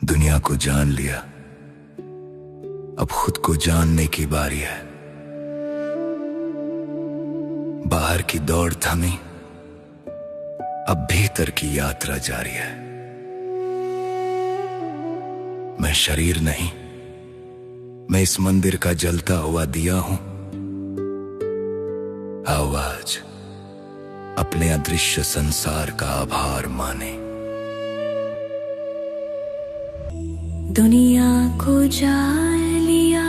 दुनिया को जान लिया, अब खुद को जानने की बारी है। बाहर की दौड़ थमी, अब भीतर की यात्रा जारी है। मैं शरीर नहीं, मैं इस मंदिर का जलता हुआ दिया हूं। आवाज अपने अदृश्य संसार का आभार माने। दुनिया को जान लिया,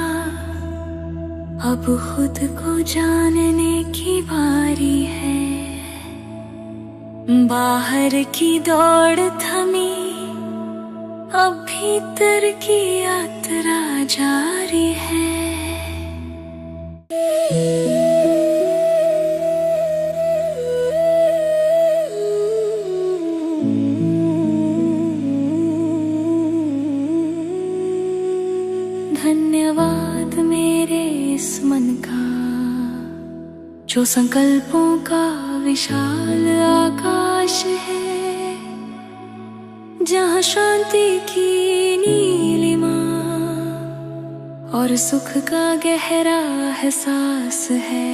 अब खुद को जानने की बारी है। बाहर की दौड़ थमी, अब भीतर की यात्रा जारी है। धन्यवाद मेरे इस मन का, जो संकल्पों का विशाल आकाश है। जहाँ शांति की नीलिमा और सुख का गहरा एहसास है।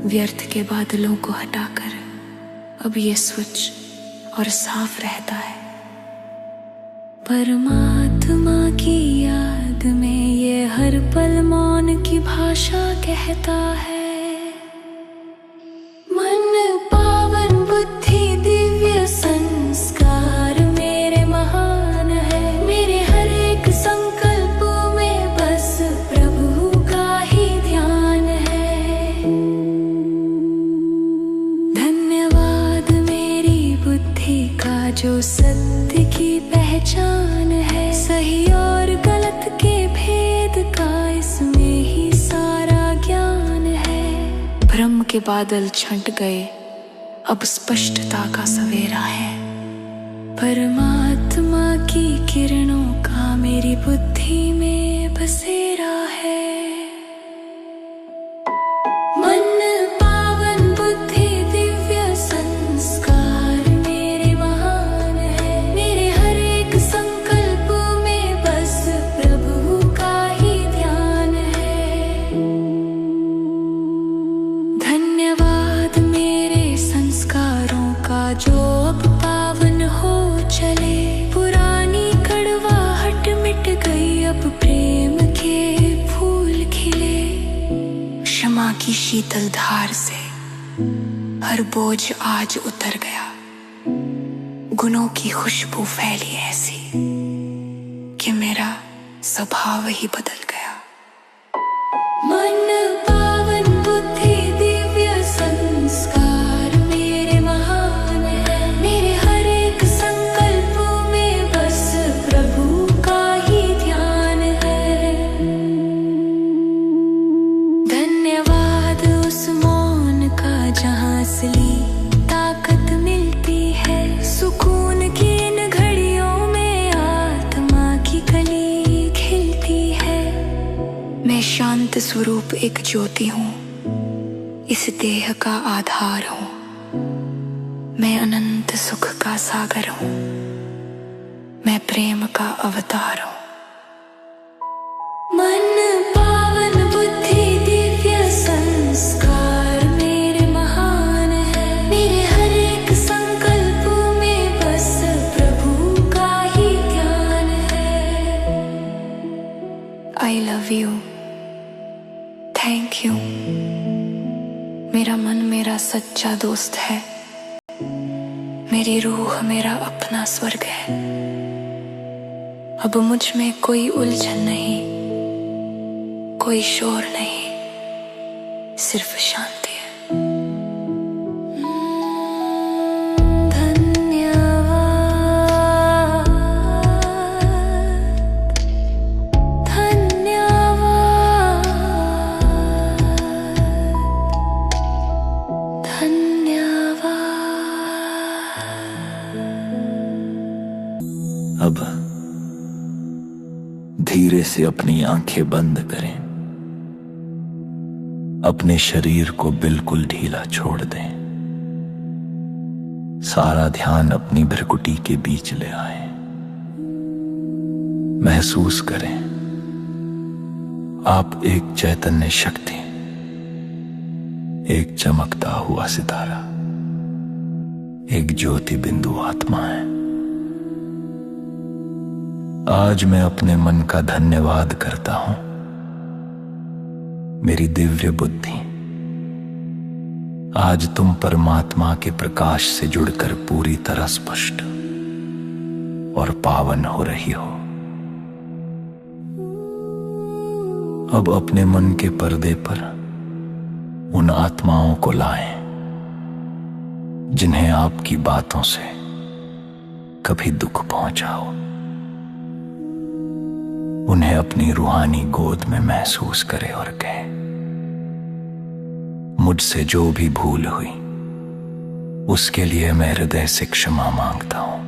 व्यर्थ के बादलों को हटाकर अब ये स्वच्छ और साफ रहता है। परमात्मा की याद में ये हर पल मौन की भाषा कहता है। मन पावन, बुद्धि दिव्य, संस्कार मेरे महान है। मेरे हर एक संकल्प में बस प्रभु का ही ध्यान है। धन्यवाद मेरी बुद्धि का, जो सत्य की पहचान है। सही और गलत के भेद का इसमें ही सारा ज्ञान है। भ्रम के बादल छंट गए, अब स्पष्टता का सवेरा है। परमात्मा की किरणों का मेरी बुद्धि में बसेरा है। मन पावन, बुद्धि दिव्य, संस्कार मेरे महान है। मेरे हर एक संकल्प में बस प्रभु का ही ध्यान है। धन्यवाद मेरे संस्कारों का, जो अब पावन हो चले। पुरानी कड़वाहट मिट गई, अब प्रेम के फूल खिले। क्षमा की शीतल धार से हर बोझ आज उतर गया। गुनों की खुशबू फैली ऐसी कि मेरा स्वभाव ही बदल गया। मन पावन, बुद्धि दिव्य, संस्कार मेरे महान है। मेरे हर एक संकल्प में बस प्रभु का ही ध्यान है। धन्यवाद उस मौन का, जहाँ असली ताकत मिलती है। सुकून की इन घड़ियों में आत्मा की कली खिलती है। मैं शांत स्वरूप एक ज्योति हूँ, इस देह का आधार हूँ। मैं अनंत सुख का सागर हूँ, मैं प्रेम का अवतार हूँ। मन पावन, बुद्धि दिव्य, संस्कार मेरे महान है। मेरे हर एक संकल्प में बस प्रभु का ही ध्यान है। I love you, thank you. मेरा मन मेरा सच्चा दोस्त है। मेरी रूह मेरा अपना स्वर्ग है। अब मुझ में कोई उलझन नहीं, कोई शोर नहीं, सिर्फ शांति है। धन्यवाद, धन्यवाद, धन्यवाद। अब धीरे से अपनी आंखें बंद करें। अपने शरीर को बिल्कुल ढीला छोड़ दें। सारा ध्यान अपनी भ्रुकुटी के बीच ले आए। महसूस करें आप एक चैतन्य शक्ति, एक चमकता हुआ सितारा, एक ज्योति बिंदु आत्मा है। आज मैं अपने मन का धन्यवाद करता हूं। मेरी दिव्य बुद्धि, आज तुम परमात्मा के प्रकाश से जुड़कर पूरी तरह स्पष्ट और पावन हो रही हो। अब अपने मन के पर्दे पर उन आत्माओं को लाएं जिन्हें आपकी बातों से कभी दुख पहुंचा हो। उन्हें अपनी रूहानी गोद में महसूस करें और कहें, मुझसे जो भी भूल हुई उसके लिए मैं हृदय से क्षमा मांगता हूं।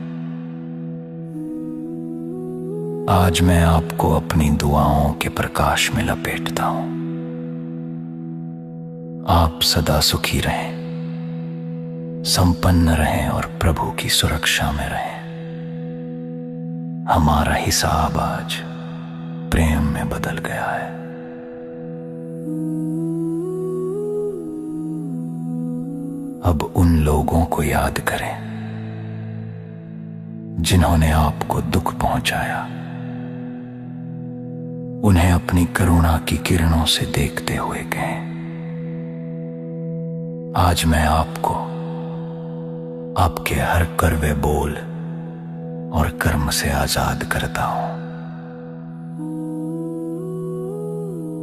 आज मैं आपको अपनी दुआओं के प्रकाश में लपेटता हूं। आप सदा सुखी रहें, संपन्न रहें और प्रभु की सुरक्षा में रहें। हमारा हिसाब आज प्रेम में बदल गया है। अब उन लोगों को याद करें जिन्होंने आपको दुख पहुंचाया। उन्हें अपनी करुणा की किरणों से देखते हुए कहें, आज मैं आपको आपके हर कड़वे बोल और कर्म से आजाद करता हूं।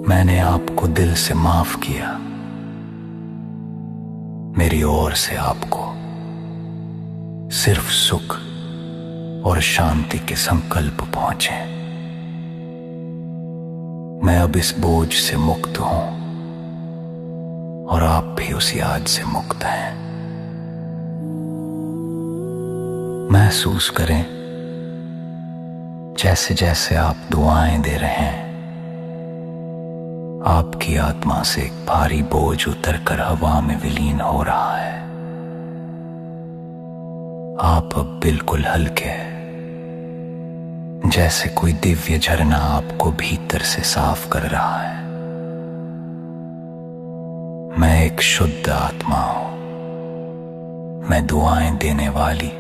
मैंने आपको दिल से माफ किया। मेरी ओर से आपको सिर्फ सुख और शांति के संकल्प पहुंचे। मैं अब इस बोझ से मुक्त हूं और आप भी उसी आज से मुक्त हैं। महसूस करें जैसे जैसे आप दुआएं दे रहे हैं, आपकी आत्मा से एक भारी बोझ उतरकर हवा में विलीन हो रहा है। आप अब बिल्कुल हल्के हैं, जैसे कोई दिव्य झरना आपको भीतर से साफ कर रहा है। मैं एक शुद्ध आत्मा हूं। मैं दुआएं देने वाली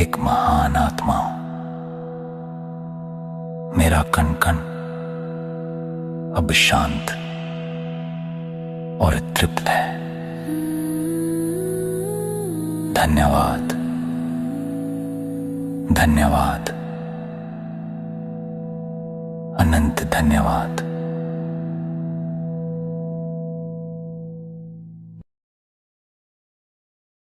एक महान आत्मा हूं। मेरा कण कण अब शांत और तृप्त है। धन्यवाद, धन्यवाद, अनंत धन्यवाद।